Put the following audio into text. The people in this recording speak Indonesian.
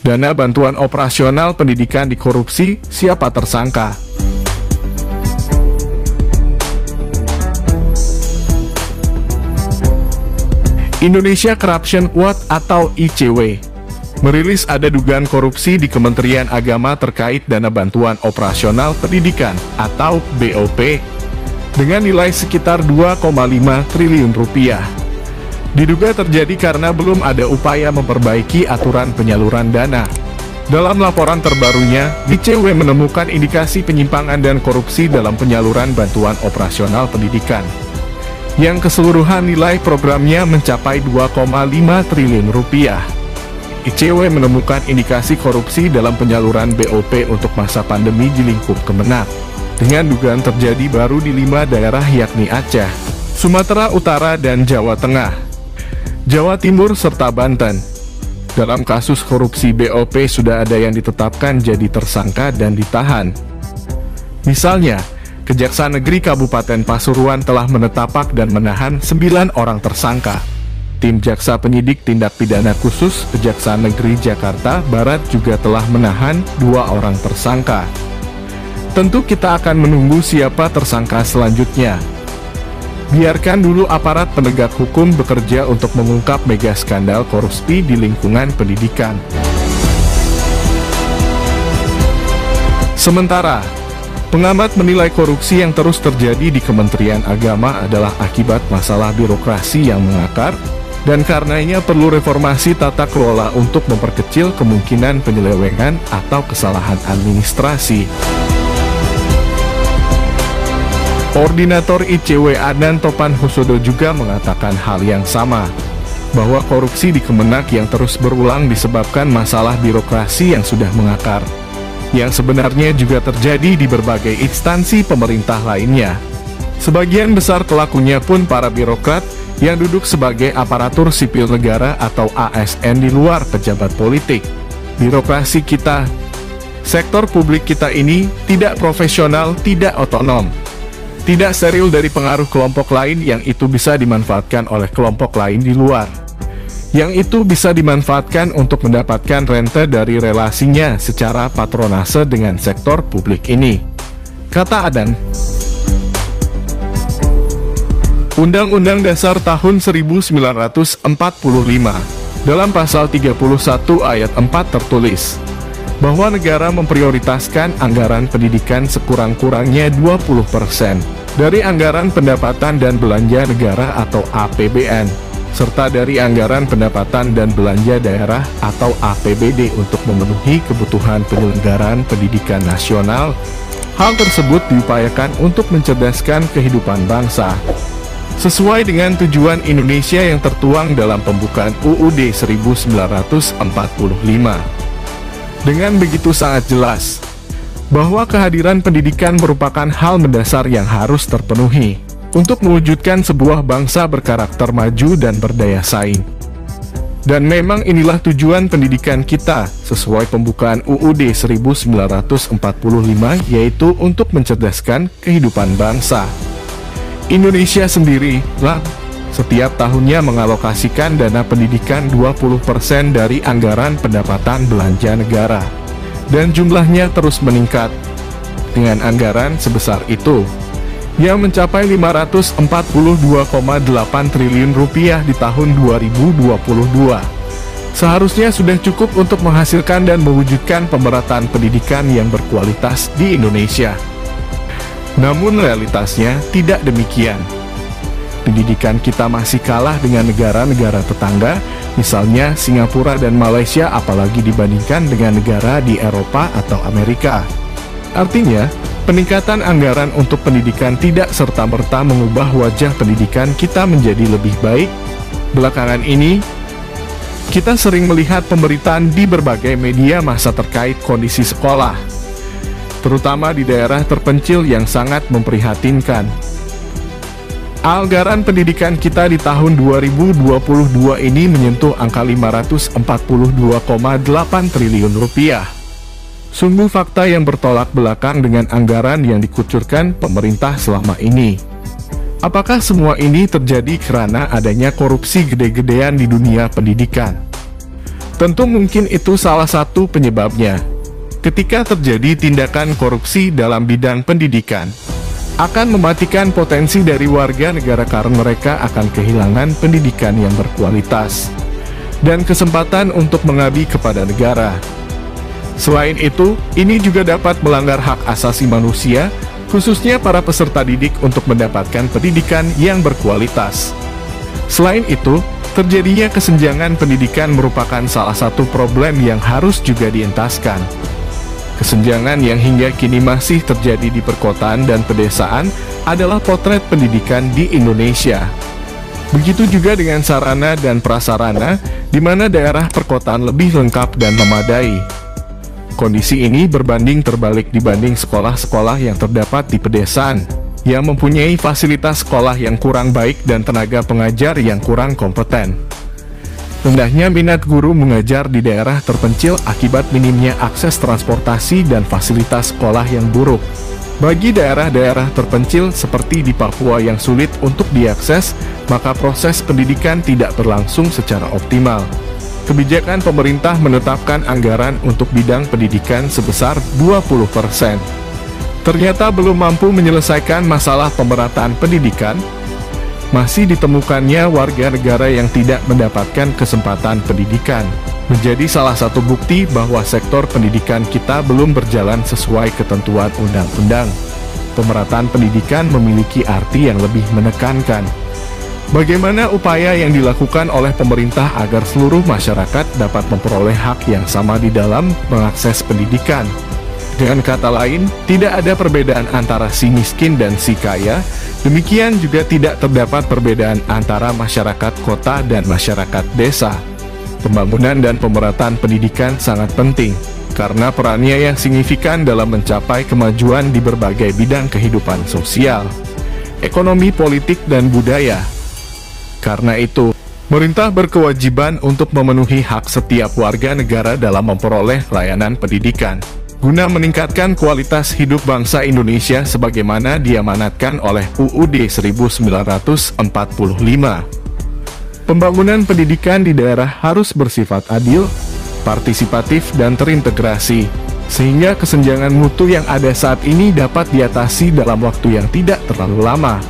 Dana bantuan operasional pendidikan dikorupsi, siapa tersangka? Indonesia Corruption Watch atau ICW merilis ada dugaan korupsi di Kementerian Agama terkait dana bantuan operasional pendidikan atau BOP dengan nilai sekitar 2,5 triliun rupiah. Diduga terjadi karena belum ada upaya memperbaiki aturan penyaluran dana. Dalam laporan terbarunya, ICW menemukan indikasi penyimpangan dan korupsi dalam penyaluran bantuan operasional pendidikan, yang keseluruhan nilai programnya mencapai 2,5 triliun rupiah. ICW menemukan indikasi korupsi dalam penyaluran BOP untuk masa pandemi di lingkup Kemenak, dengan dugaan terjadi baru di 5 daerah yakni Aceh, Sumatera Utara dan Jawa Tengah, Jawa Timur serta Banten. Dalam kasus korupsi BOP sudah ada yang ditetapkan jadi tersangka dan ditahan. Misalnya, Kejaksaan Negeri Kabupaten Pasuruan telah menetapak dan menahan 9 orang tersangka. Tim Jaksa Penyidik Tindak Pidana Khusus Kejaksaan Negeri Jakarta Barat juga telah menahan 2 orang tersangka. Tentu kita akan menunggu siapa tersangka selanjutnya. Biarkan dulu aparat penegak hukum bekerja untuk mengungkap mega skandal korupsi di lingkungan pendidikan. Sementara, pengamat menilai korupsi yang terus terjadi di Kementerian Agama adalah akibat masalah birokrasi yang mengakar, dan karenanya perlu reformasi tata kelola untuk memperkecil kemungkinan penyelewengan atau kesalahan administrasi. Koordinator ICW Adnan Topan Husodo juga mengatakan hal yang sama, bahwa korupsi di Kemenak yang terus berulang disebabkan masalah birokrasi yang sudah mengakar, yang sebenarnya juga terjadi di berbagai instansi pemerintah lainnya. Sebagian besar pelakunya pun para birokrat yang duduk sebagai aparatur sipil negara atau ASN di luar pejabat politik. Birokrasi kita, sektor publik kita ini tidak profesional, tidak otonom, tidak steril dari pengaruh kelompok lain yang itu bisa dimanfaatkan oleh kelompok lain di luar, yang itu bisa dimanfaatkan untuk mendapatkan rente dari relasinya secara patronase dengan sektor publik ini, kata Adnan. Undang-Undang Dasar tahun 1945, dalam pasal 31 ayat 4 tertulis, bahwa negara memprioritaskan anggaran pendidikan sekurang-kurangnya 20% dari anggaran pendapatan dan belanja negara atau APBN, serta dari anggaran pendapatan dan belanja daerah atau APBD untuk memenuhi kebutuhan penyelenggaraan pendidikan nasional. Hal tersebut diupayakan untuk mencerdaskan kehidupan bangsa, sesuai dengan tujuan Indonesia yang tertuang dalam pembukaan UUD 1945. Dengan begitu sangat jelas, bahwa kehadiran pendidikan merupakan hal mendasar yang harus terpenuhi, untuk mewujudkan sebuah bangsa berkarakter maju dan berdaya saing. Dan memang inilah tujuan pendidikan kita, sesuai pembukaan UUD 1945, yaitu untuk mencerdaskan kehidupan bangsa. Indonesia sendiri lah setiap tahunnya mengalokasikan dana pendidikan 20% dari anggaran pendapatan belanja negara, dan jumlahnya terus meningkat. Dengan anggaran sebesar itu, yang mencapai 542,8 triliun rupiah di tahun 2022, seharusnya sudah cukup untuk menghasilkan dan mewujudkan pemerataan pendidikan yang berkualitas di Indonesia. Namun realitasnya tidak demikian. Pendidikan kita masih kalah dengan negara-negara tetangga, misalnya Singapura dan Malaysia, apalagi dibandingkan dengan negara di Eropa atau Amerika. Artinya, peningkatan anggaran untuk pendidikan tidak serta-merta mengubah wajah pendidikan kita menjadi lebih baik. Belakangan ini, kita sering melihat pemberitaan di berbagai media massa terkait kondisi sekolah, terutama di daerah terpencil, yang sangat memprihatinkan. Anggaran pendidikan kita di tahun 2022 ini menyentuh angka 542,8 triliun rupiah. Sungguh fakta yang bertolak belakang dengan anggaran yang dikucurkan pemerintah selama ini. Apakah semua ini terjadi karena adanya korupsi gede-gedean di dunia pendidikan? Tentu mungkin itu salah satu penyebabnya. Ketika terjadi tindakan korupsi dalam bidang pendidikan, akan mematikan potensi dari warga negara karena mereka akan kehilangan pendidikan yang berkualitas dan kesempatan untuk mengabdi kepada negara. Selain itu, ini juga dapat melanggar hak asasi manusia, khususnya para peserta didik untuk mendapatkan pendidikan yang berkualitas. Selain itu, terjadinya kesenjangan pendidikan merupakan salah satu problem yang harus juga dientaskan. Kesenjangan yang hingga kini masih terjadi di perkotaan dan pedesaan adalah potret pendidikan di Indonesia. Begitu juga dengan sarana dan prasarana, di mana daerah perkotaan lebih lengkap dan memadai. Kondisi ini berbanding terbalik dibanding sekolah-sekolah yang terdapat di pedesaan, yang mempunyai fasilitas sekolah yang kurang baik dan tenaga pengajar yang kurang kompeten. Rendahnya minat guru mengajar di daerah terpencil akibat minimnya akses transportasi dan fasilitas sekolah yang buruk. Bagi daerah-daerah terpencil seperti di Papua yang sulit untuk diakses, maka proses pendidikan tidak berlangsung secara optimal. Kebijakan pemerintah menetapkan anggaran untuk bidang pendidikan sebesar 20%. Ternyata belum mampu menyelesaikan masalah pemerataan pendidikan. Masih ditemukannya warga negara yang tidak mendapatkan kesempatan pendidikan. Menjadi salah satu bukti bahwa sektor pendidikan kita belum berjalan sesuai ketentuan undang-undang. Pemerataan pendidikan memiliki arti yang lebih menekankan. Bagaimana upaya yang dilakukan oleh pemerintah agar seluruh masyarakat dapat memperoleh hak yang sama di dalam mengakses pendidikan? Dengan kata lain, tidak ada perbedaan antara si miskin dan si kaya, demikian juga tidak terdapat perbedaan antara masyarakat kota dan masyarakat desa. Pembangunan dan pemerataan pendidikan sangat penting, karena perannya yang signifikan dalam mencapai kemajuan di berbagai bidang kehidupan sosial, ekonomi, politik, dan budaya. Karena itu, pemerintah berkewajiban untuk memenuhi hak setiap warga negara dalam memperoleh layanan pendidikan, guna meningkatkan kualitas hidup bangsa Indonesia sebagaimana diamanatkan oleh UUD 1945. Pembangunan pendidikan di daerah harus bersifat adil, partisipatif, dan terintegrasi, sehingga kesenjangan mutu yang ada saat ini dapat diatasi dalam waktu yang tidak terlalu lama.